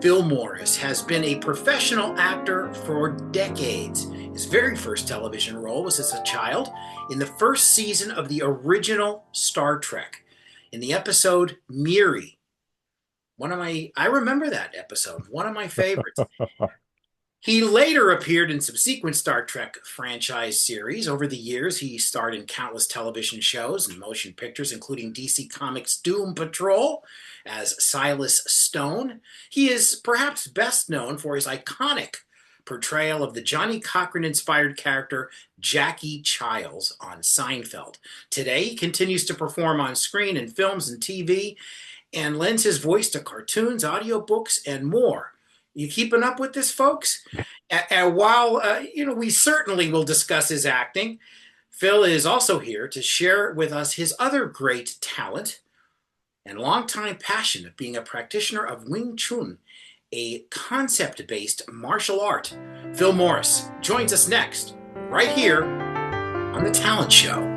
Phil Morris has been a professional actor for decades. His very first television role was as a child in the first season of the original Star Trek in the episode Miri. I remember that episode, one of my favorites. He later appeared in subsequent Star Trek franchise series. Over the years, he starred in countless television shows and motion pictures, including DC Comics' Doom Patrol as Silas Stone. He is perhaps best known for his iconic portrayal of the Johnny Cochrane-inspired character Jackie Chiles on Seinfeld. Today, he continues to perform on screen in films and TV and lends his voice to cartoons, audiobooks, and more. You keeping up with this, folks? And while we certainly will discuss his acting, Phil is also here to share with us his other great talent and longtime passion of being a practitioner of Wing Chun, a concept-based martial art. Phil Morris joins us next, right here on The Talent Show.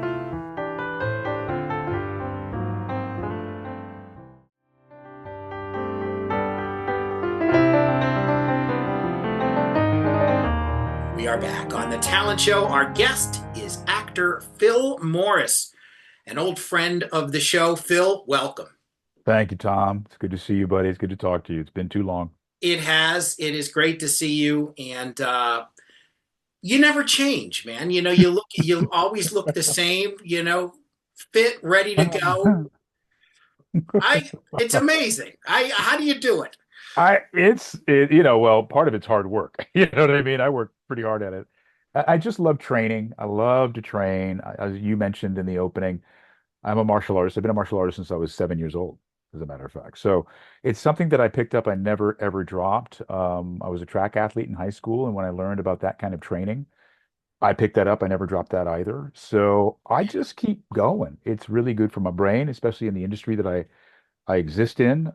We are back on The Talent Show. Our guest is actor Phil Morris, an old friend of the show. Phil, welcome. Thank you, Tom. It's good to see you, buddy. It's good to talk to you. It's been too long. It has. It is great to see you, and you never change, man. You always look the same. Fit, ready to go. It's amazing. How do you do it? Well, part of it's hard work. You know what I mean? I work pretty hard at it. I just love training. I love to train. As you mentioned in the opening, I'm a martial artist. I've been a martial artist since I was 7 years old, as a matter of fact. So it's something that I picked up. I never ever dropped. I was a track athlete in high school, and when I learned about that kind of training, I picked that up. I never dropped that either. So I just keep going. It's really good for my brain, especially in the industry that I exist in.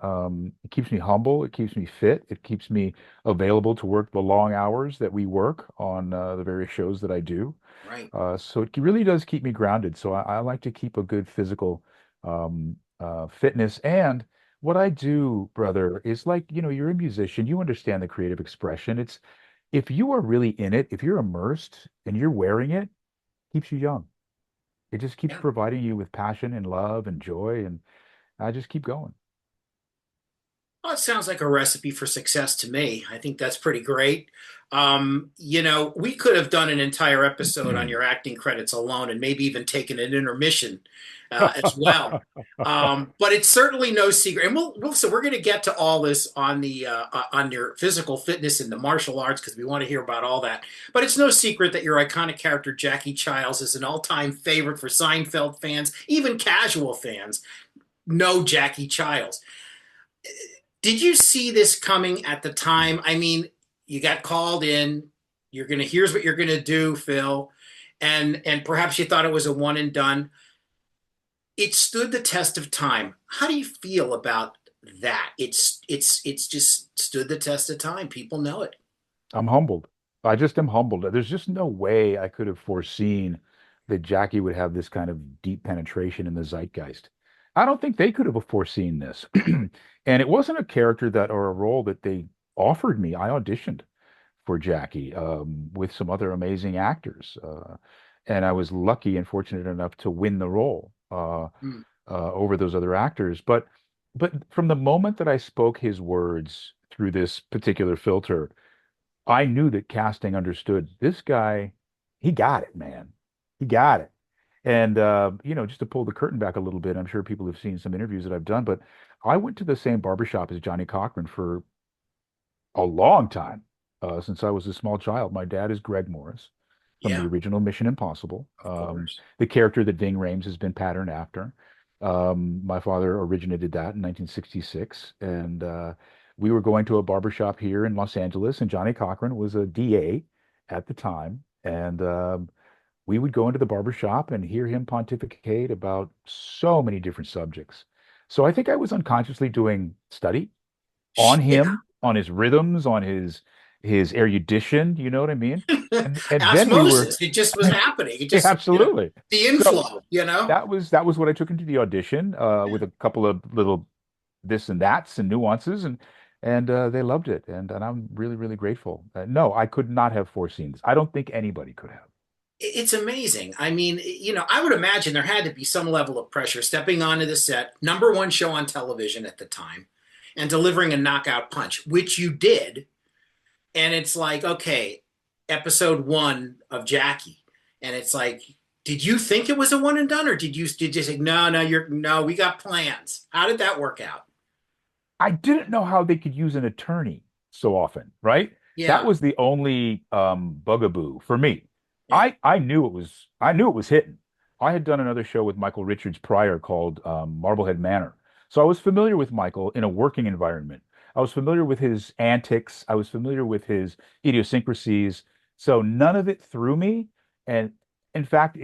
It keeps me humble. It keeps me fit. It keeps me available to work the long hours that we work on the various shows that I do. Right. So it really does keep me grounded. So I like to keep a good physical fitness. And what I do, brother, is like, you're a musician. You understand the creative expression. It's if you are really in it, if you're immersed and you're wearing it, keeps you young. It just keeps Yeah. providing you with passion and love and joy. And I just keep going. Well, it sounds like a recipe for success to me. I think that's pretty great. We could have done an entire episode on your acting credits alone and maybe even taken an intermission as well. But it's certainly no secret. And so we're going to get to all this on your physical fitness and the martial arts because we want to hear about all that. But it's no secret that your iconic character, Jackie Chiles, is an all-time favorite for Seinfeld fans, even casual fans know Jackie Chiles. Did you see this coming at the time? I mean, you got called in. Here's what you're gonna do, Phil, and perhaps you thought it was a one and done. It stood the test of time. How do you feel about that? It's just stood the test of time. People know it. I'm humbled. I just am humbled. There's just no way I could have foreseen that Jackie would have this kind of deep penetration in the zeitgeist. I don't think they could have foreseen this. And it wasn't a character that or a role that they offered me. I auditioned for Jackie with some other amazing actors. And I was lucky and fortunate enough to win the role Mm. over those other actors. But from the moment that I spoke his words through this particular filter, I knew that casting understood this guy, he got it, man. He got it. And just to pull the curtain back a little bit, I'm sure people have seen some interviews that I've done, but I went to the same barbershop as Johnny Cochran for a long time, since I was a small child. My dad is Greg Morris from the Yeah, original Mission Impossible, of course. the character that Ving Rhames has been patterned after. My father originated that in 1966, and we were going to a barbershop here in Los Angeles, and Johnny Cochran was a DA at the time, and we would go into the barbershop and hear him pontificate about so many different subjects. So I think I was unconsciously doing study on Yeah. him, on his rhythms, on his erudition, you know what I mean? And then we were Osmosis. It just was happening. It just, absolutely. the So inflow. that was what I took into the audition with a couple of little this and that's and nuances. And and they loved it, and I'm really, really grateful. No, I could not have foreseen this. I don't think anybody could have. It's amazing. I mean, I would imagine there had to be some level of pressure stepping onto the set, number one show on television at the time, and delivering a knockout punch, which you did. And it's like, okay, episode one of Jackie, and it's like, did you think it was a one and done, or did you say no, no, no, we got plans? How did that work out? I didn't know how they could use an attorney so often, right? That Yeah, was the only bugaboo for me. yeah, I knew it was hitting. I had done another show with Michael Richards prior called Marblehead Manor. So I was familiar with Michael in a working environment. I was familiar with his antics. I was familiar with his idiosyncrasies. So none of it threw me. And in fact,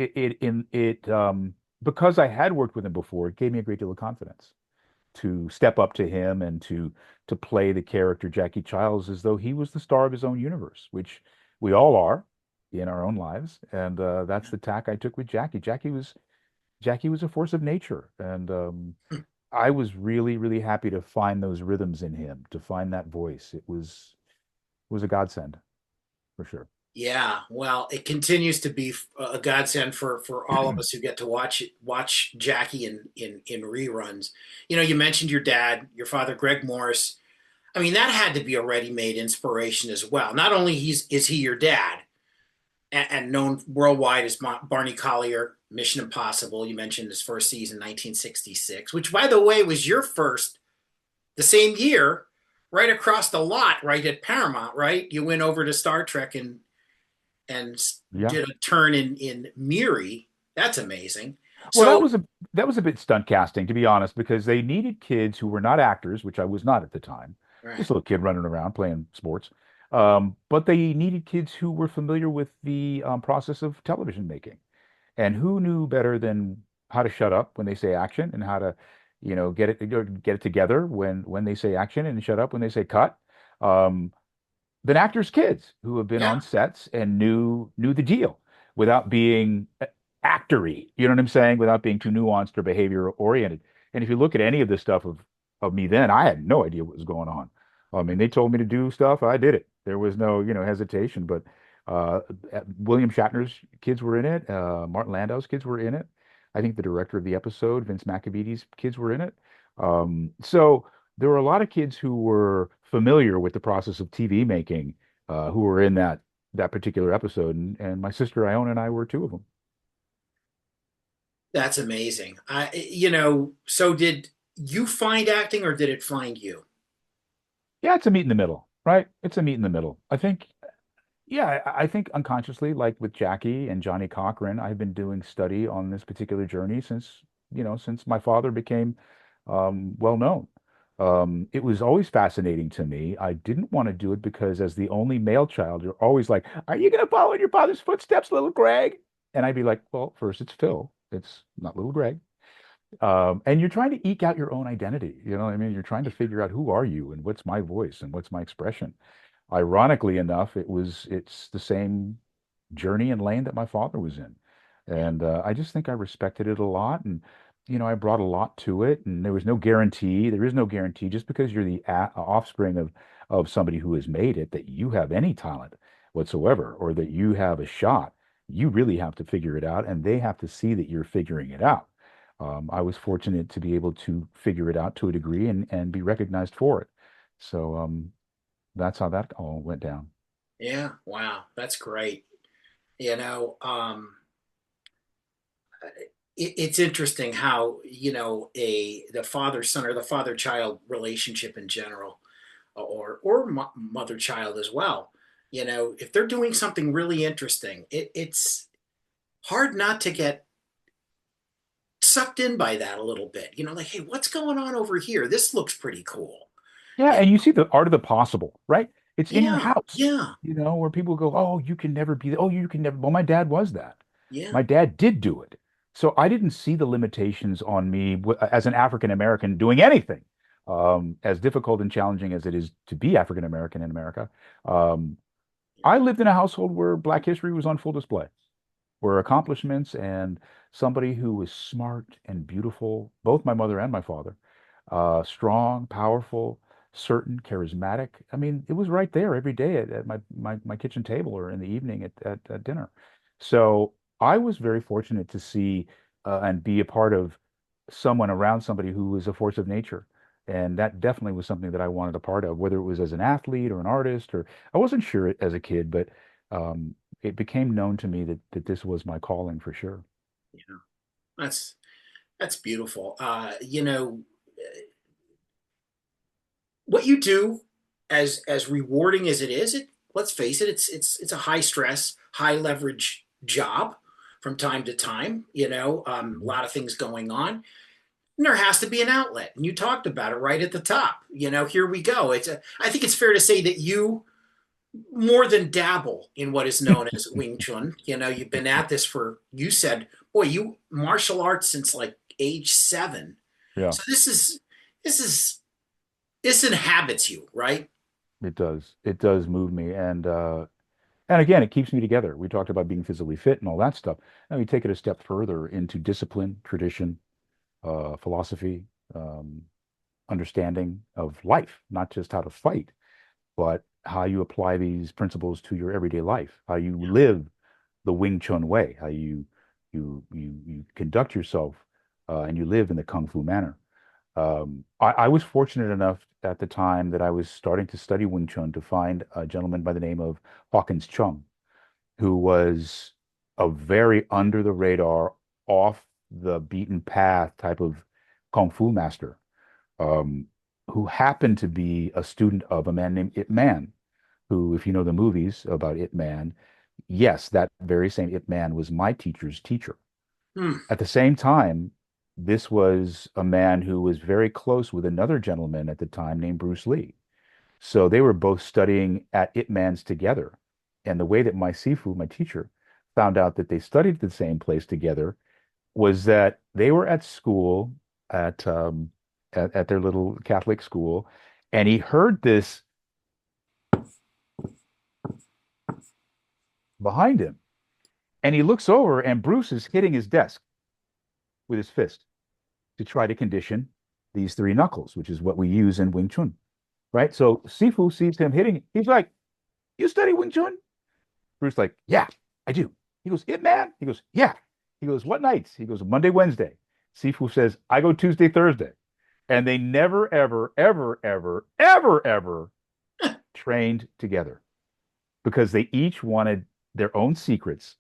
because I had worked with him before, it gave me a great deal of confidence to step up to him and to play the character Jackie Chiles as though he was the star of his own universe, which we all are in our own lives. And that's the tack I took with Jackie. Jackie was a force of nature, and I was really, really happy to find those rhythms in him, to find that voice. It was a godsend for sure. yeah. Well, it continues to be a godsend for all of us who get to watch Jackie in reruns. You mentioned your dad, your father, Greg Morris. I mean, that had to be a ready-made inspiration as well. Not only is he your dad, and known worldwide as Barney Collier, Mission Impossible. You mentioned his first season, 1966, which, by the way, was your first the same year, right across the lot, right at Paramount, right? You went over to Star Trek and Yeah. did a turn in Miri. That's amazing. Well, So, that was a bit stunt casting, to be honest, because they needed kids who were not actors, which I was not at the time, right. just a little kid running around playing sports. But they needed kids who were familiar with the process of television making, and who knew better than how to shut up when they say action, and how to, get it together when they say action, and shut up when they say cut. Um, than actors' kids who have been Yeah, on sets and knew the deal without being actory. You know what I'm saying? Without being too nuanced or behavior oriented. And if you look at any of this stuff of me then, I had no idea what was going on. I mean, they told me to do stuff, I did it. There was no, hesitation. But uh, William Shatner's kids were in it. Martin Landau's kids were in it. I think the director of the episode, Vince McAvee's kids were in it. So there were a lot of kids who were familiar with the process of TV making, who were in that particular episode, and my sister Ione and I were two of them. that's amazing. So did you find acting or did it find you? Yeah, it's a meet in the middle, right? It's a meet in the middle. I think, yeah, I think unconsciously, like with Jackie and Johnny Cochrane, I've been doing study on this particular journey since my father became well known. It was always fascinating to me. I didn't want to do it because, as the only male child, you're always like, "Are you going to follow in your father's footsteps, little Greg?" And I'd be like, "Well, first it's Phil. It's not little Greg." And you're trying to eke out your own identity. You know what I mean? You're trying to figure out who are you and what's my voice and what's my expression. Ironically enough, it's the same journey and lane that my father was in. And I just think I respected it a lot. And, I brought a lot to it. And there was no guarantee. There is no guarantee just because you're the offspring of somebody who has made it that you have any talent whatsoever, or that you have a shot. You really have to figure it out, and they have to see that you're figuring it out. I was fortunate to be able to figure it out to a degree and be recognized for it. So that's how that all went down. Yeah, wow, that's great. You know, it's interesting how a the father son or the father child relationship in general, or mother child as well. If they're doing something really interesting, it's hard not to get sucked in by that a little bit. Like, hey, what's going on over here? This looks pretty cool. Yeah, Yeah, and you see the art of the possible, right? It's in your yeah, house, yeah, where people go, "Oh, you can never be, oh, you can never." Well, my dad was that. yeah. My dad did do it. So I didn't see the limitations on me as an African American doing anything. As difficult and challenging as it is to be African American in America. Um, I lived in a household where Black history was on full display, where accomplishments and somebody who was smart and beautiful, both my mother and my father, strong, powerful. certain, charismatic. I mean, it was right there every day at my kitchen table or in the evening at dinner. So I was very fortunate to see and be a part of someone around somebody who was a force of nature. And that definitely was something that I wanted a part of, whether it was as an athlete or an artist, or I wasn't sure as a kid, but it became known to me that this was my calling for sure. Yeah, that's beautiful. What you do, as rewarding as it is, let's face it, it's a high stress, high leverage job from time to time. A Mhm. lot of things going on. And there has to be an outlet, and you talked about it right at the top. Here we go. I think it's fair to say that you more than dabble in what is known as Wing Chun. You've been at this for, you said, boy, you martial arts since like age 7. Yeah, So this is this inhabits you, right? it does. It does move me, and again, it keeps me together. We talked about being physically fit and all that stuff. Now we take it a step further into discipline, tradition, philosophy, um, understanding of life, not just how to fight, but how you apply these principles to your everyday life, how you live the Wing Chun way, how you conduct yourself and you live in the Kung Fu manner. I was fortunate enough at the time that I was starting to study Wing Chun to find a gentleman by the name of Hawkins Chung, who was a very under the radar, off the beaten path type of Kung Fu master, um, who happened to be a student of a man named Ip Man, who, if you know the movies about Ip Man, yes, that very same Ip Man was my teacher's teacher. Hmm. At the same time, this was a man who was very close with another gentleman at the time named Bruce Lee. So they were both studying at Ip Man's together. And the way that my Sifu, my teacher, found out that they studied at the same place together was that they were at school at at their little Catholic school, and he heard this behind him, and he looks over, and Bruce is hitting his desk with his fist to try to condition these three knuckles, which is what we use in Wing Chun, right? So Sifu sees him hitting. He's like, "You study Wing Chun?" Bruce like, "Yeah, I do." He goes, "It man?" He goes, "Yeah." He goes, "What nights?" He goes, "Monday, Wednesday." Sifu says, "I go Tuesday, Thursday." And they never, ever, ever, ever, ever, ever trained together because they each wanted their own secrets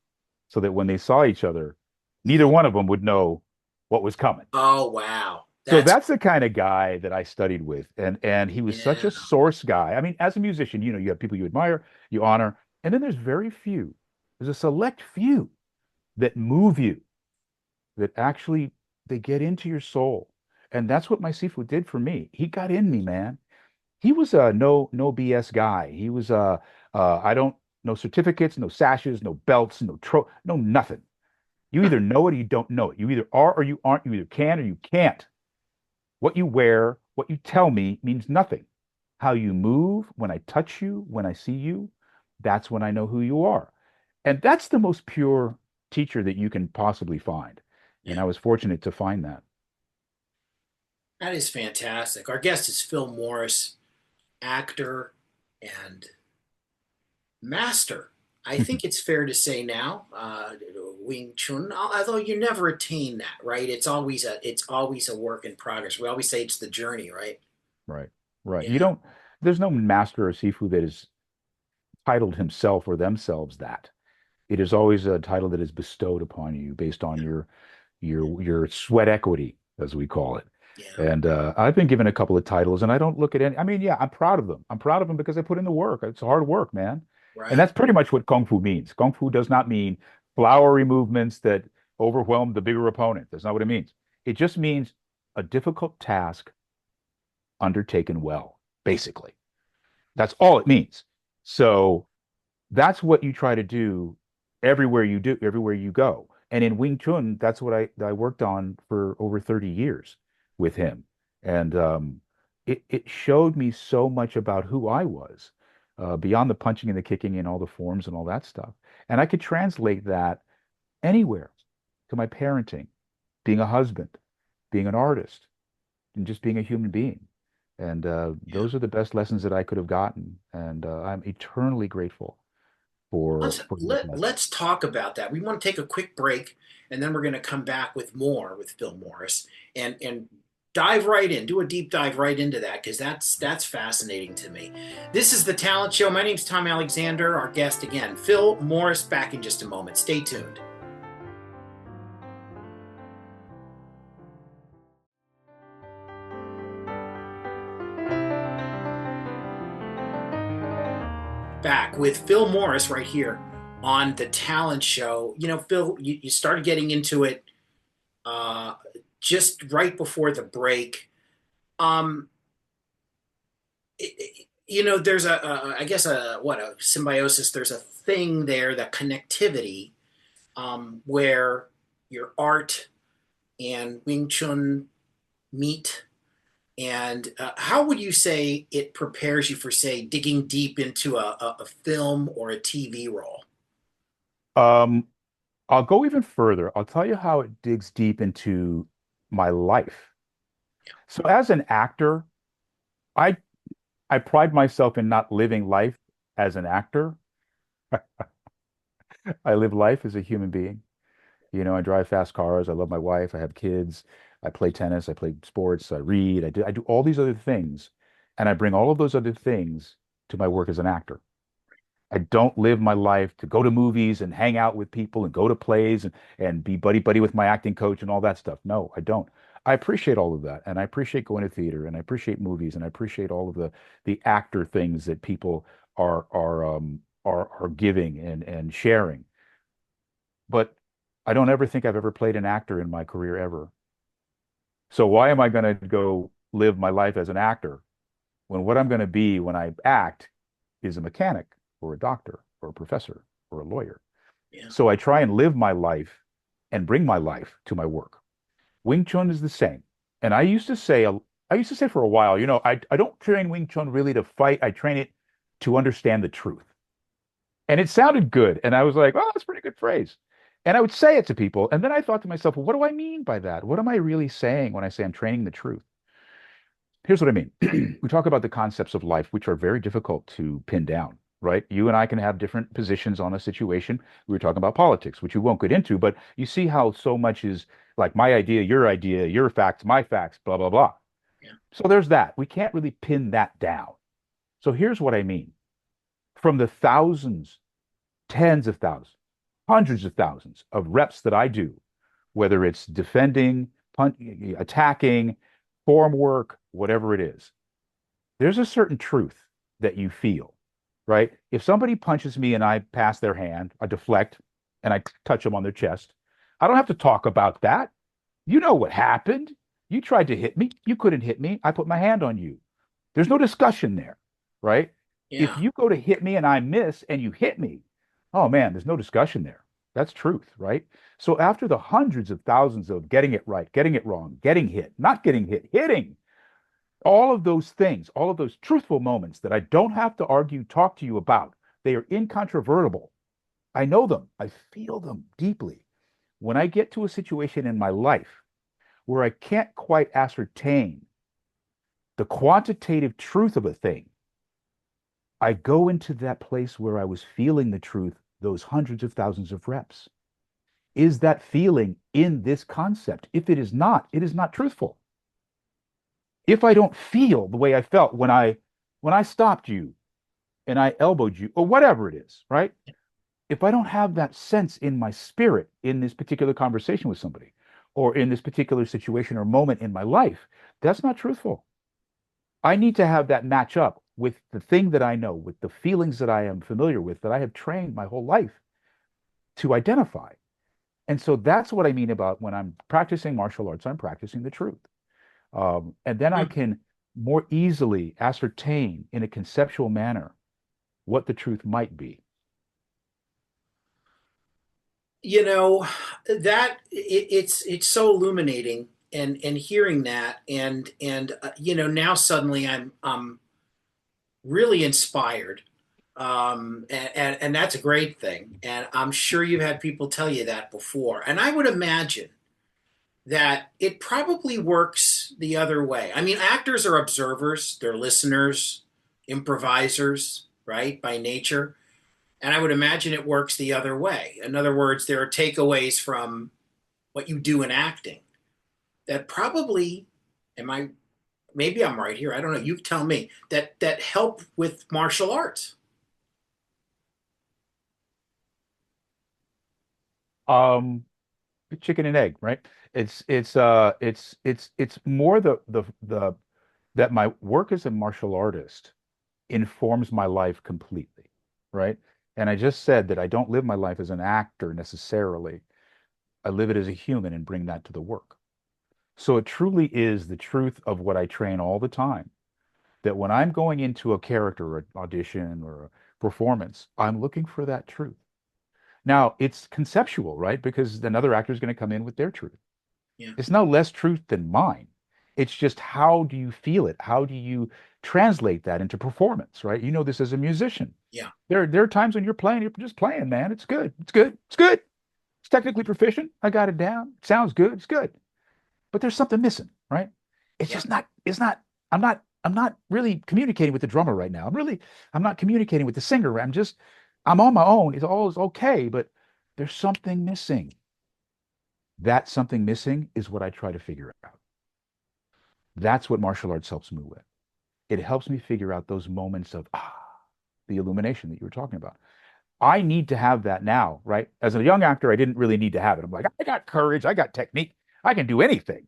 so that when they saw each other, neither one of them would know what was coming. Oh wow, So that's that's the kind of guy that I studied with. And he was such yeah, a source guy. I mean, as a musician, you have people you admire, you honor, and then there's very few. There's a select few that move you, that actually they get into your soul. And that's what my Sifu did for me. He got in me, man. He was a no BS guy. He was I don't no certificates, no sashes, no belts, no nothing. You either know it or you don't know it. You either are or you aren't. You either can or you can't. What you wear, what you tell me means nothing. How you move, when I touch you, when I see you, that's when I know who you are. And that's the most pure teacher that you can possibly find. And yeah. I was fortunate to find that. That is fantastic. Our guest is Phil Morris, actor and master. I think it's fair to say now, Wing Chun. Although you never attain that, right? It's always a work in progress. We always say it's the journey, right? Right. Right. You Yeah, don't, there's no master of seafood that is titled himself or themselves that. It is always a title that is bestowed upon you based on your sweat equity, as we call it. yeah, And I've been given a couple of titles, and I don't look at any. I mean, yeah, I'm proud of them. I'm proud of them because I put in the work. It's hard work, man. And right. that's pretty much what Kung Fu means. Kung Fu does not mean flowery movements that overwhelm the bigger opponent. That's not what it means. It just means a difficult task undertaken well, basically. That's all it means. So that's what you try to do everywhere you go. And in Wing Chun, that's what I worked on for over 30 years with him. And it showed me so much about who I was, beyond the punching and the kicking and all the forms and all that stuff. And I could translate that anywhere to my parenting, being a husband, being an artist, and just being a human being. And Yeah. those are the best lessons that I could have gotten. And I'm eternally grateful for those Let's lessons. talk about that. We want to take a quick break, and then we're going to come back with more with Phil Morris and dive right in, do a deep dive right into that because that's fascinating to me. This is the Talent Show. My name's Tom Alexander. Our guest again, Phil Morris. Back in just a moment. Stay tuned. Back with Phil Morris right here on the Talent Show. You know, Phil, you started getting into it uh, just right before the break. Um, there's I guess a symbiosis. There's a thing there, that connectivity, where your art and Wing Chun meet. And how would you say it prepares you for, say, digging deep into a film or a TV role? Um, I'll go even further. I'll tell you how it digs deep into my life. So as an actor, I I pride myself in not living life as an actor. I live life as a human being. I drive fast cars. I love my wife. I have kids. I play tennis. I play sports. I read. I do all these other things, and I bring all of those other things to my work as an actor. I don't live my life to go to movies and hang out with people and go to plays and be buddy buddy with my acting coach and all that stuff. No, I don't. I appreciate all of that, and I appreciate going to theater, and I appreciate movies, and I appreciate all of the actor things that people are giving and sharing. But I don't ever think I've ever played an actor in my career ever. So why am I going to go live my life as an actor when what I'm going to be when I act is a mechanic or a doctor or a professor or a lawyer? Yeah, So I try and live my life and bring my life to my work. Wing Chun is the same. And I used to say for a while, I don't train Wing Chun really to fight. I train it to understand the truth. And it sounded good. And I was like, oh, that's a pretty good phrase. And I would say it to people. And then I thought to myself, well, what do I mean by that? What am I really saying when I say I'm training the truth? Here's what I mean. We talk about the concepts of life, which are very difficult to pin down, right? You and I can have different positions on a situation. We were talking about politics, which we won't get into, but you see how so much is like my idea, your facts, my facts, blah, blah, blah. yeah, So there's that. We can't really pin that down. So here's what I mean. From the thousands, tens of thousands, hundreds of thousands of reps that I do, whether it's defending, attacking, form work, whatever it is, there's a certain truth that you feel, right? If somebody punches me and I pass their hand, I deflect and I touch them on their chest, I don't have to talk about that. You know what happened. You tried to hit me. You couldn't hit me. I put my hand on you. There's no discussion there, right? If yeah. you go to hit me and I miss and you hit me, oh man, there's no discussion there. That's truth, right? So after the hundreds of thousands of getting it right, getting it wrong, getting hit, not getting hit, hitting, all of those things, all of those truthful moments that I don't have to argue, talk to you about, they are incontrovertible. I know them. I feel them deeply. When I get to a situation in my life where I can't quite ascertain the quantitative truth of a thing, I go into that place where I was feeling the truth, those hundreds of thousands of reps. Is that feeling in this concept? If it is not, it is not truthful. If I don't feel the way I felt when I stopped you and I elbowed you or whatever it is, right? If I don't have that sense in my spirit in this particular conversation with somebody or in this particular situation or moment in my life, that's not truthful. I need to have that match up with the thing that I know, with the feelings that I am familiar with, that I have trained my whole life to identify. And so that's what I mean about when I'm practicing martial arts, I'm practicing the truth. And then I Hmm. can more easily ascertain in a conceptual manner what the truth might be. You know, it's so illuminating, and hearing that, and now suddenly I'm really inspired. And that's a great thing. And I'm sure you've had people tell you that before. And I would imagine that it probably works the other way. I mean, actors are observers, they're listeners, improvisers, right, by nature. And I would imagine it works the other way. In other words, there are takeaways from what you do in acting that probably, am I, maybe I'm right here. I don't know. You tell me that help with martial arts. Um, Chicken and egg, right? It's more the that my work as a martial artist informs my life completely, right? And I just said that I don't live my life as an actor necessarily. I live it as a human and bring that to the work. So it truly is the truth of what I train all the time, that when I'm going into a character or an audition or a performance, I'm looking for that truth. Now, it's conceptual, right? Because another actor is going to come in with their truth. Yeah. It's no less truth than mine. It's just how do you feel it? How do you translate that into performance, right? You know this as a musician. Yeah. There are times when you're just playing, man. It's good. It's good. It's good. It's technically proficient. I got it down. It sounds good. It's good. But there's something missing, right? It's Yeah. just not, it's not, I'm not really communicating with the drummer right now. I'm not communicating with the singer. I'm on my own. It's all is okay, but there's something missing. That something missing is what I try to figure out. That's what martial arts helps me with. It helps me figure out those moments of the illumination that you were talking about. I need to have that now, right? As a young actor, I didn't really need to have it. I'm like, I got courage, I got technique, I can do anything.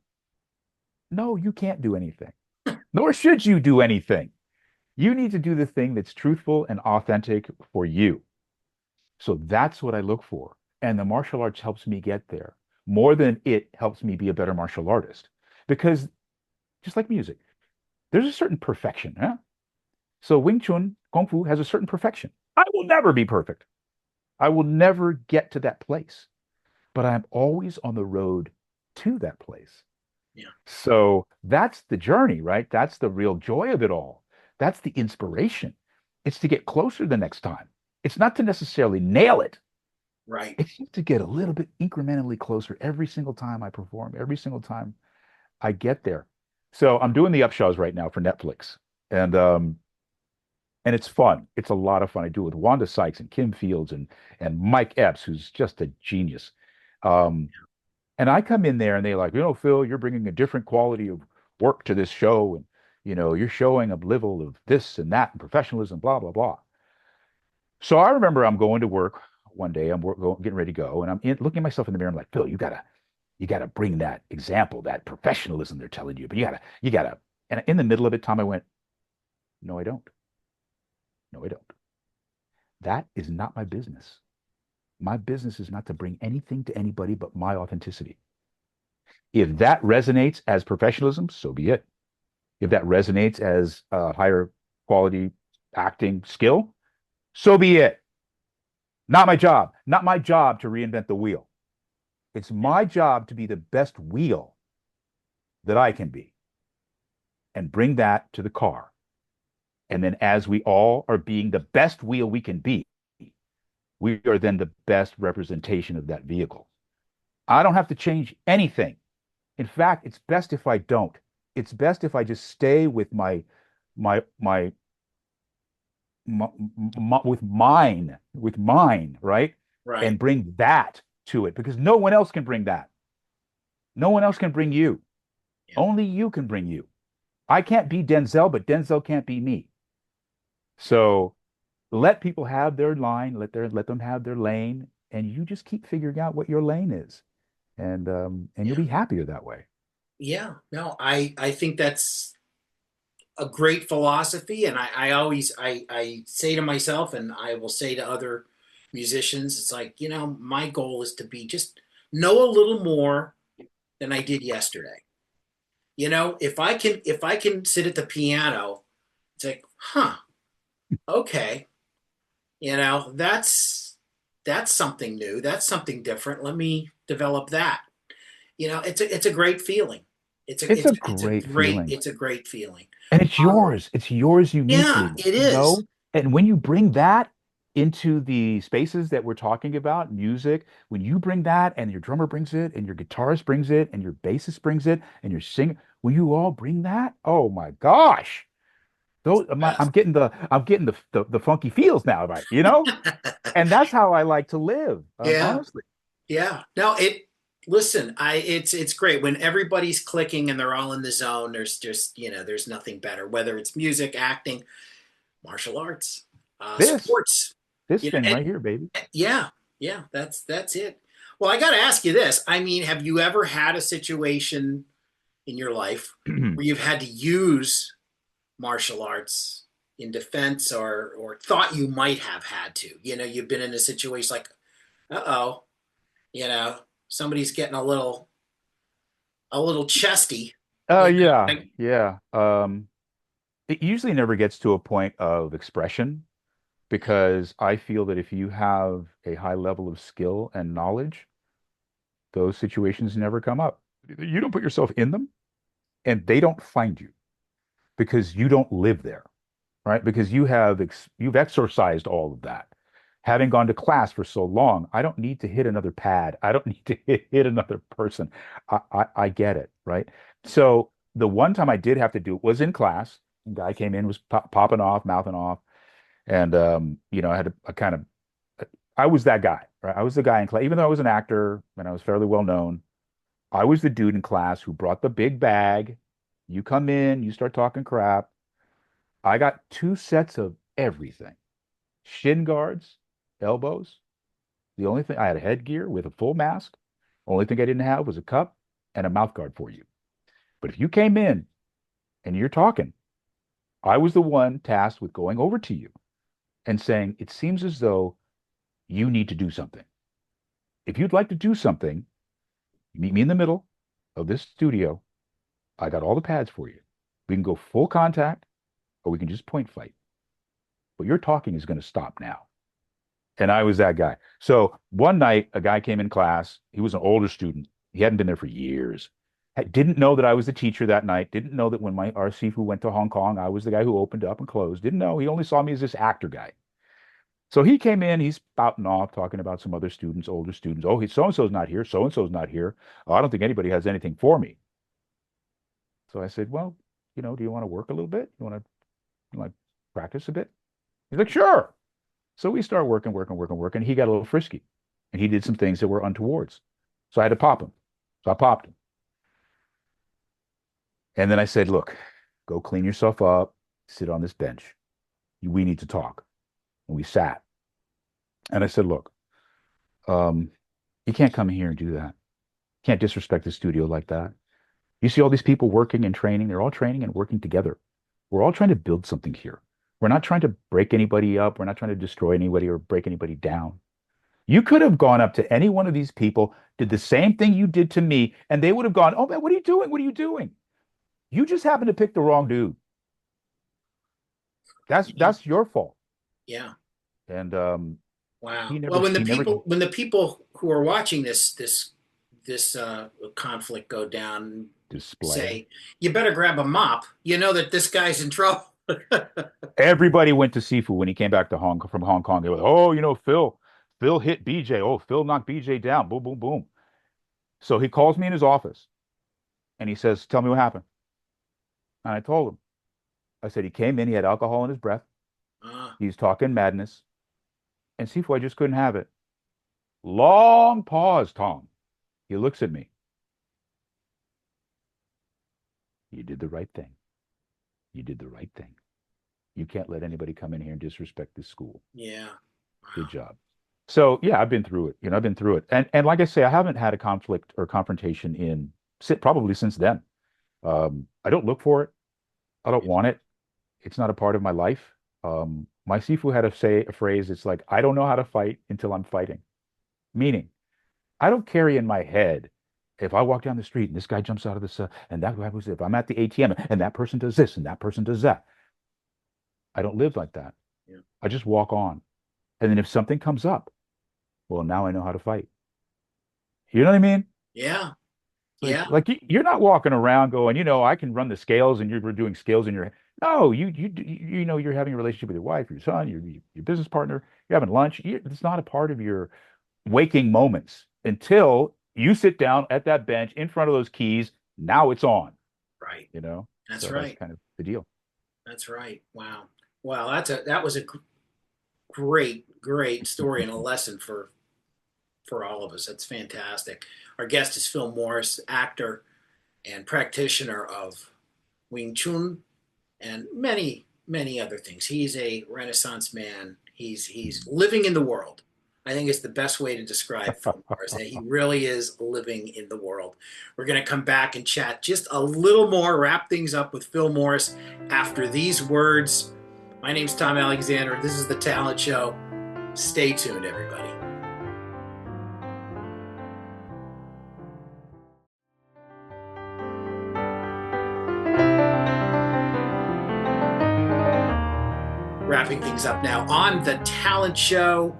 No, you can't do anything, nor should you do anything. You need to do the thing that's truthful and authentic for you. So that's what I look for. And the martial arts helps me get there more than it helps me be a better martial artist. Because just like music, there's a certain perfection. Huh? So Wing Chun, Kung Fu has a certain perfection. I will never be perfect. I will never get to that place, but I'm always on the road to that place. Yeah. So that's the journey, right? That's the real joy of it all. That's the inspiration. It's to get closer the next time. It's not to necessarily nail it. Right. It's just to get a little bit incrementally closer every single time I perform, every single time I get there. So I'm doing the upshaws right now for Netflix. And and it's fun. It's a lot of fun. I do it with Wanda Sykes and Kim Fields and Mike Epps, who's just a genius. Um, and I come in there and they're like, Phil, you're bringing a different quality of work to this show, and you're showing a level of this and that and professionalism, blah blah blah. So I remember I'm going to work one day. Getting ready to go, and looking at myself in the mirror. I'm like, Phil, you gotta bring that example, that professionalism they're telling you, but you gotta. And in the middle of it, Tom, I went, no, I don't. No, I don't. That is not my business. My business is not to bring anything to anybody but my authenticity. If that resonates as professionalism, so be it. If that resonates as higher quality acting skill, so be it. Not my job. Not my job to reinvent the wheel. It's my job to be the best wheel that I can be and bring that to the car. And then, as we all are being the best wheel we can be, we are then the best representation of that vehicle. I don't have to change anything. In fact, it's best if I don't. It's best if I just stay with my my, with mine, right? Right. And bring that to it because no one else can bring that. No one else can bring you. Yeah. Only you can bring you. I can't be Denzel, but Denzel can't be me. So let people have their line, let them have their lane, and you just keep figuring out what your lane is, and you'll Yeah. be happier that way. Yeah. No, I think that's a great philosophy, and I always I say to myself, and I will say to other musicians, it's like my goal is to be just know a little more than I did yesterday. If I can sit at the piano, it's like, huh, okay, that's something new, that's something different. Let me develop that. It's a great feeling. It's a It's a it's it's a great great feeling. it's a great feeling. And it's Um, yours. It's yours yeah, uniquely, it is. And when you bring that, into the spaces that we're talking about, music, when you bring that and your drummer brings it and your guitarist brings it and your bassist brings it and your singer, when you all bring that, oh my gosh. It's Those, the best. I'm getting the funky feels now, right? You know? And that's how I like to live, Yeah. honestly. Yeah. No, listen, it's great when everybody's clicking and they're all in the zone. There's just, there's nothing better, whether it's music, acting, martial arts, This, sports. this You know, thing and right here, baby. yeah, yeah, that's it. Well, I got to ask you this. I mean, have you ever had a situation in your life where you've had to use martial arts in defense or thought you might have had to? You've been in a situation like, uh-oh, you know, somebody's getting a little chesty. Yeah, Like, yeah. It usually never gets to a point of expression because I feel that if you have a high level of skill and knowledge, those situations never come up. You don't put yourself in them and they don't find you because you don't live there, right? Because you've exercised all of that. Having gone to class for so long, I don't need to hit another pad. I don't need to hit another person. I get it, right? So the one time I did have to do it was in class. A guy came in, was popping off, mouthing off, and I had a kind of I was that guy, right? I was the guy in class, even though I was an actor and I was fairly well known. I was the dude in class who brought the big bag. You come in, you start talking crap. I got two sets of everything. Shin guards, elbows. The only thing I had a headgear with a full mask. Only thing I didn't have was a cup and a mouth guard for you. But if you came in and you're talking, I was the one tasked with going over to you and saying, it seems as though you need to do something. If you'd like to do something, meet me in the middle of this studio. I got all the pads for you. We can go full contact or we can just point fight. But your talking is going to stop now. And I was that guy. So one night, a guy came in class. He was an older student. He hadn't been there for years. Didn't know that I was the teacher that night. Didn't know that when our Sifu went to Hong Kong, I was the guy who opened up and closed. Didn't know. He only saw me as this actor guy. So he came in. He's spouting off, talking about some other students, older students. Oh, so and so's not here. So and so's not here. Oh, I don't think anybody has anything for me. So I said, well, do you want to work a little bit? You want to practice a bit? He's like, sure. So we start working, working, working, working. He got a little frisky and he did some things that were untowards. So I had to pop him. So I popped him. And then I said, look, go clean yourself up, sit on this bench. We need to talk. And we sat. And I said, look, um, you can't come in here and do that. You can't disrespect the studio like that. You see all these people working and training. They're all training and working together. We're all trying to build something here. We're not trying to break anybody up. We're not trying to destroy anybody or break anybody down. You could have gone up to any one of these people, did the same thing you did to me, and they would have gone, "Oh man, what are you doing? What are you doing? You just happened to pick the wrong dude. yeah, That's your fault." yeah. And Wow. he Well, never when the he never people when the people who are watching this conflict go down display. say, "You better grab a mop," you know that this guy's in trouble. Everybody went to Sifu when he came back to from Hong Kong. They were, oh, Phil hit BJ. Oh, Phil knocked BJ down. Boom, boom, boom. So he calls me in his office and he says, "Tell me what happened." And I told him. I said he came in, he had alcohol in his breath. Uh, He's talking madness. And Sifu, I just couldn't have it. Long pause, Tom. He looks at me. You did the right thing. You did the right thing. You can't let anybody come in here and disrespect this school. yeah. Good Wow. job. So yeah, I've been through it. I've been through it. And like I say, I haven't had a conflict or confrontation in probably since then. I don't look for it. I don't want it. It's not a part of my life. My Sifu had a phrase. It's like, I don't know how to fight until I'm fighting. Meaning, I don't carry in my head if I walk down the street and this guy jumps out of this, and that guy was, if I'm at the ATM and that person does this and that person does that. I don't live like that. Yeah. I just walk on. And then if something comes up, well, now I know how to fight. You know what I mean? Yeah. Like, Yeah. like you're not walking around going, I can run the scales and you're doing scales in your head. No, you're having a relationship with your wife, your son, your business partner. You're having lunch. It's not a part of your waking moments until you sit down at that bench in front of those keys. Now it's on, Right. you know? That's So that's right. kind of the deal. That's right. Wow. Wow. That was a great story and a lesson for all of us. That's fantastic. Our guest is Phil Morris, actor and practitioner of Wing Chun and many other things. He's a Renaissance man. He's living in the world. I think it's the best way to describe Phil Morris. That he really is living in the world. We're going to come back and chat just a little more, wrap things up with Phil Morris after these words. My name's Tom Alexander. This is the Talent Show. Stay tuned, everybody. Wrapping things up now on the Talent Show.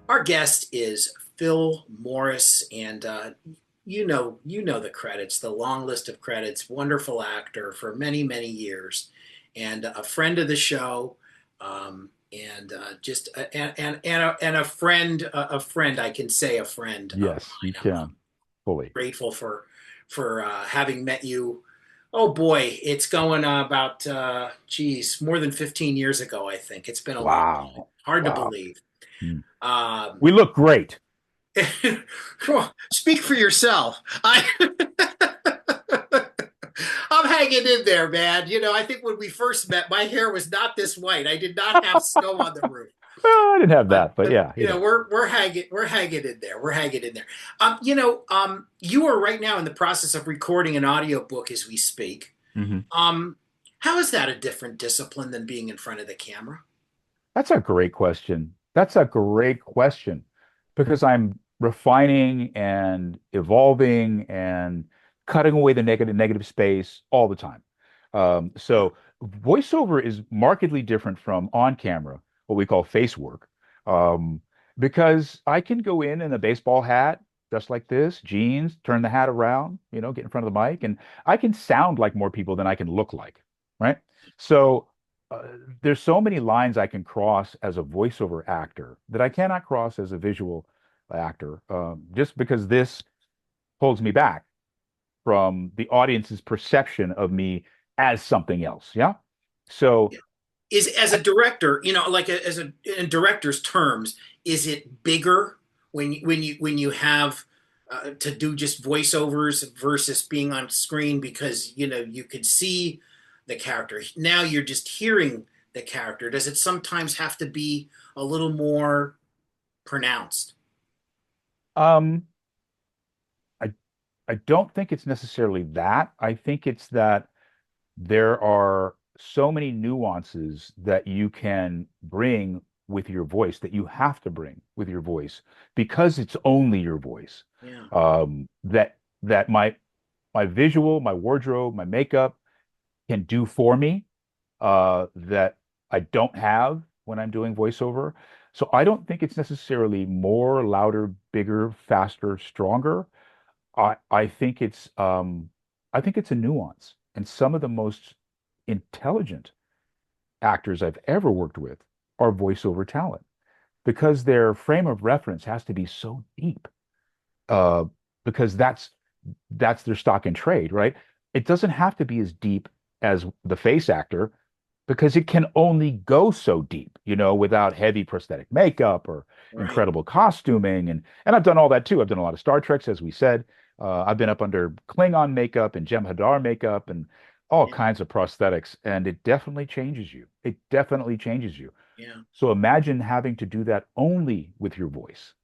Our guest is Phil Morris, and you know the credits, the long list of credits. Wonderful actor for many years, and a friend of the show, and just and a friend. I can say a friend of Yes, you mine. I'm can fully. grateful for having met you. Oh boy, it's going about more than 15 years ago. I think it's been a long time. Wow. Hard to Wow. believe. Hmm. Um, We look great. Speak for yourself. I'm hanging in there, man. I think when we first met, my hair was not this white. I did not have snow on the roof. Well, I didn't have But that, but but yeah, we're hanging in there. We're hanging in there. You are right now in the process of recording an audiobook as we speak. hmm Um, how is that a different discipline than being in front of the camera? That's a great question. That's a great question because I'm refining and evolving and cutting away the negative space all the time. So voiceover is markedly different from on camera, what we call face work, um, because I can go in a baseball hat, just like this, jeans, turn the hat around, get in front of the mic, and I can sound like more people than I can look like, right? So uh, there's so many lines I can cross as a voiceover actor that I cannot cross as a visual actor, just because this holds me back from the audience's perception of me as something else. Yeah. So Is as a director, like in director's terms, is it bigger when you have to do just voiceovers versus being on screen because you could see the character. Now you're just hearing the character. Does it sometimes have to be a little more pronounced? um, I I don't think it's necessarily that. I think it's that there are so many nuances that you can bring with your voice that you have to bring with your voice because it's only your voice. Yeah, That my visual, my wardrobe, my makeup can do for me that I don't have when I'm doing voiceover. So I don't think it's necessarily more, louder, bigger, faster, stronger. I think it's a nuance. And some of the most intelligent actors I've ever worked with are voiceover talent because their frame of reference has to be so deep. Uh, because that's their stock in trade, right? It doesn't have to be as deep as the face actor because it can only go so deep, without heavy prosthetic makeup or right. incredible costuming. And I've done all that too. I've done a lot of Star Treks, as we said. I've been up under Klingon makeup and Jem'Hadar makeup and all Yeah, kinds of prosthetics, and it definitely changes you. It definitely changes you. yeah, So imagine having to do that only with your voice,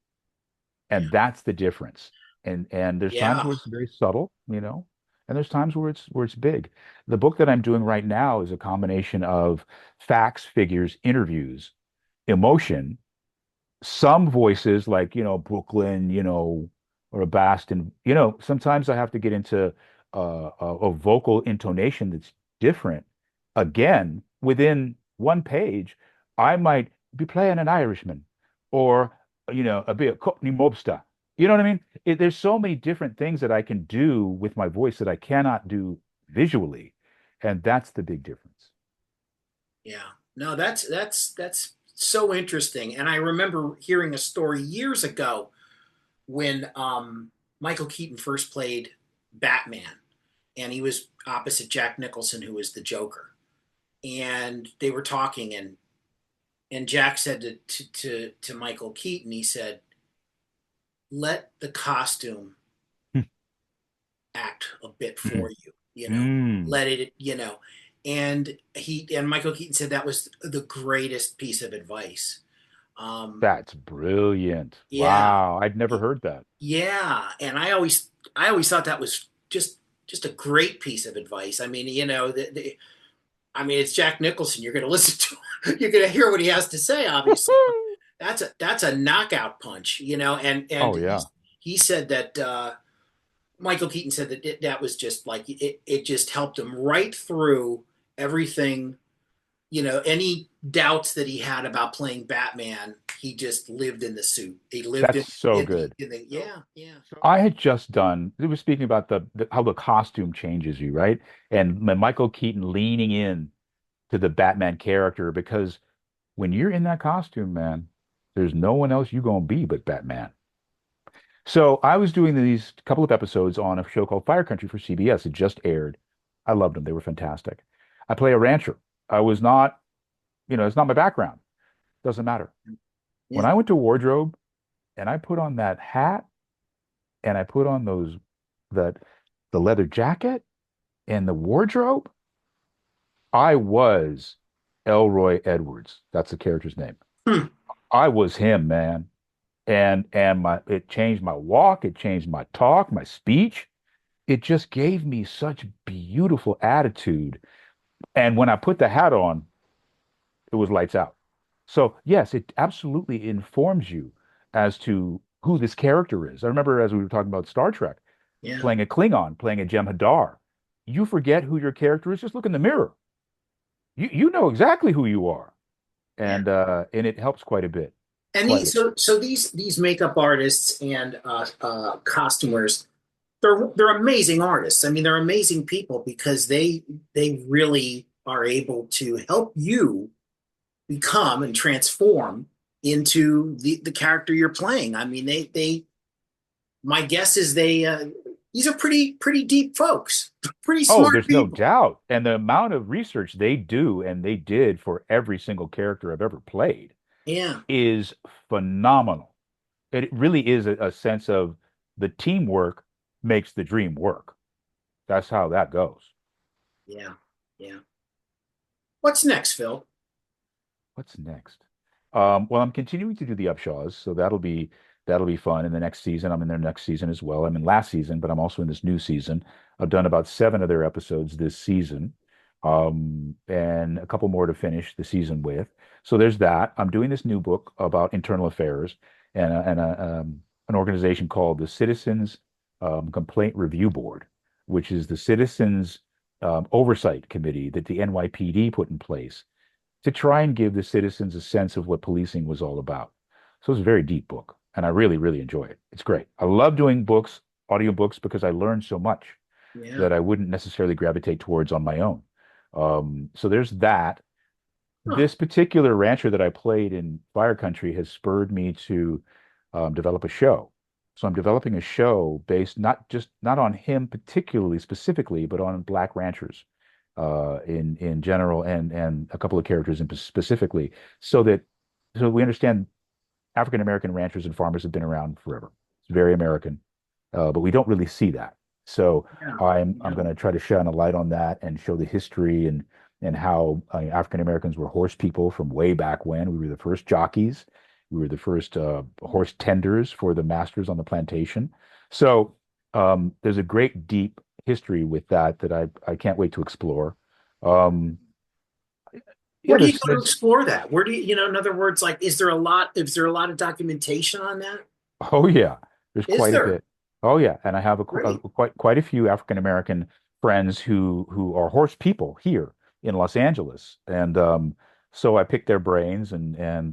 yeah, and that's the difference. And there's times yeah. where it's very subtle, and there's times where it's big. The book that I'm doing right now is a combination of facts, figures, interviews, emotion, some voices like, Brooklyn, or a Baston, sometimes I have to get into a vocal intonation that's different. Again, within one page, I might be playing an Irishman or, a bit of Cockney mobster. You know what I mean? There's so many different things that I can do with my voice that I cannot do visually. And that's the big difference. Yeah. No, that's so interesting. And I remember hearing a story years ago when Michael Keaton first played Batman, and he was opposite Jack Nicholson, who was the Joker. And they were talking, and Jack said to Michael Keaton, he said, "Let the costume act a bit for you, Mm, let it, and Michael Keaton said that was the greatest piece of advice. Um, that's brilliant. yeah, Wow, I'd never heard that. yeah, and I always thought that was just a great piece of advice. I mean, I mean, it's Jack Nicholson. You're going to listen to, you're going to hear what he has to say, obviously. But that's a knockout punch, and Oh he yeah. he said that Michael Keaton said that that was just like it just helped him right through everything, any doubts that he had about playing Batman. He just lived in the suit. He lived That's in so in the, good. in the yeah, yeah, I had just done, it was speaking about how the costume changes you, right? And Michael Keaton leaning in to the Batman character because when you're in that costume, man, there's no one else you gonna be but Batman. So I was doing these couple of episodes on a show called Fire Country for CBS. It just aired. I loved them. They were fantastic. I play a rancher. I was not, it's not my background. Doesn't matter. When yeah. I went to wardrobe and I put on that hat and I put on that the leather jacket and the wardrobe, I was Elroy Edwards. That's the character's name. Hmm. I was him, man. And my it changed my walk, it changed my talk, my speech. It just gave me such beautiful attitude. And when I put the hat on, it was lights out. So yes, it absolutely informs you as to who this character is. I remember as we were talking about Star Trek, Yeah, playing a Klingon, playing a Jem'Hadar. You forget who your character is, just look in the mirror. You know exactly who you are. yeah. And it helps quite a bit. And Quite a these bit. so these makeup artists and costumers, they're amazing artists. I mean, they're amazing people because they really are able to help you become and transform into the character you're playing. I mean, they my guess is these are pretty deep folks, pretty Oh, smart there's no people. doubt. And the amount of research they do and they did for every single character I've ever played Yeah, is phenomenal. It really is a sense of the teamwork makes the dream work. That's how that goes. yeah, yeah. What's next, Phil? What's next? Well, I'm continuing to do the Upshaws, so that'll be fun. In the next season, I'm in their next season as well. I'm in last season, but I'm also in this new season. I've done about seven of their episodes this season, and a couple more to finish the season with. So there's that. I'm doing this new book about internal affairs and an organization called the Citizens Complaint Review Board, which is the Citizens Oversight Committee that the NYPD put in place to try and give the citizens a sense of what policing was all about. So it's a very deep book, and I really, really enjoy it. It's great. I love doing books, audiobooks, because I learn so much Yeah. that I wouldn't necessarily gravitate towards on my own. So there's that. Huh. This particular rancher that I played in Fire Country has spurred me to develop a show. So I'm developing a show based not on him particularly specifically, but on black ranchers in general and a couple of characters in specifically, so we understand African American ranchers and farmers have been around forever. It's very American, but we don't really see that. So Yeah. I'm Yeah. going to try to shine a light on that and show the history and how African Americans were horse people from way back when. We were the first jockeys. We were the first horse tenders for the masters on the plantation. So there's a great deep history with that I can't wait to explore. Um, Where yeah, do you go to there's explore that? Where do in other words, like, is there a lot of documentation on that? oh yeah, there's Is quite a there? bit. Oh yeah, and I have Great. quite a few African American friends who are horse people here in Los Angeles, and so I pick their brains, and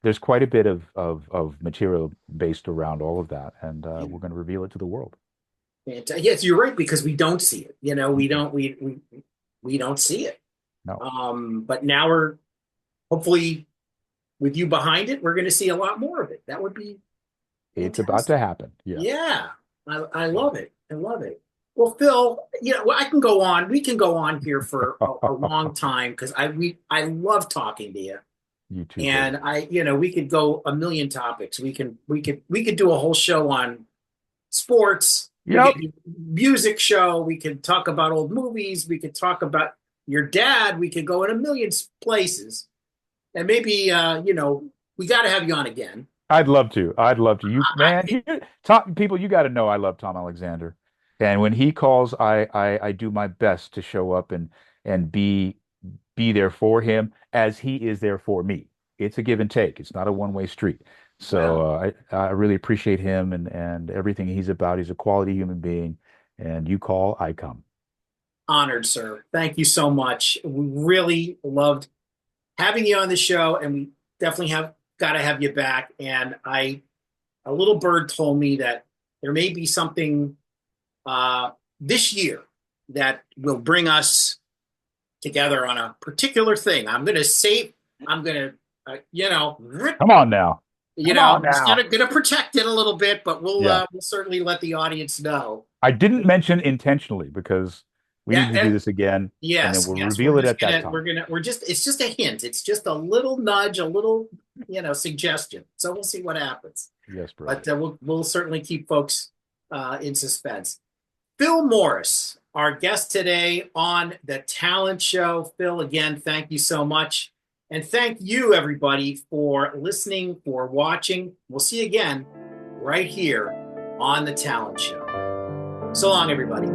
there's quite a bit of material based around all of that, and Yeah. we're going to reveal it to the world. Yes, you're right because we don't see it. We Mm-mm. don't we don't see it. No, But now we're hopefully with you behind it, we're going to see a lot more of it. That would be it's about fantastic. to happen. Yes. Yeah, I So. love it. I love it. Well, Phil, well, I can go on. We can go on here for a long time because I love talking to you. You too, buddy. And we could go a million topics. We could do a whole show on sports. We could Yep. do music show. We could talk about old movies. We could talk about your dad. We could go in a million places. And maybe we got to have you on again. I'd love to. I'd love to. You man, I, Tom, people, you got to know I love Tom Alexander. And when he calls, I do my best to show up and be there for him as he is there for me. It's a give and take. It's not a one-way street. So well, I really appreciate him and everything he's about. He's a quality human being. And you call, I come. honored, sir. Thank you so much. We really loved having you on the show, and we definitely have got to have you back. And a little bird told me that there may be something this year that will bring us together on a particular thing. I'm going to, Come on now. Come on just now. gonna protect it a little bit, but Yeah. we'll certainly let the audience know. I didn't mention intentionally because we Yeah, need to do this again, and then yes, we'll yes. reveal it at that time. We're just it's just a hint. It's just a little nudge, a little, suggestion. So we'll see what happens. Yes, brother. But we'll certainly keep folks in suspense. Phil Morris, our guest today on the Talent Show. Phil, again, thank you so much. And thank you, everybody, for listening, for watching. We'll see you again right here on the Talent Show. So long, everybody.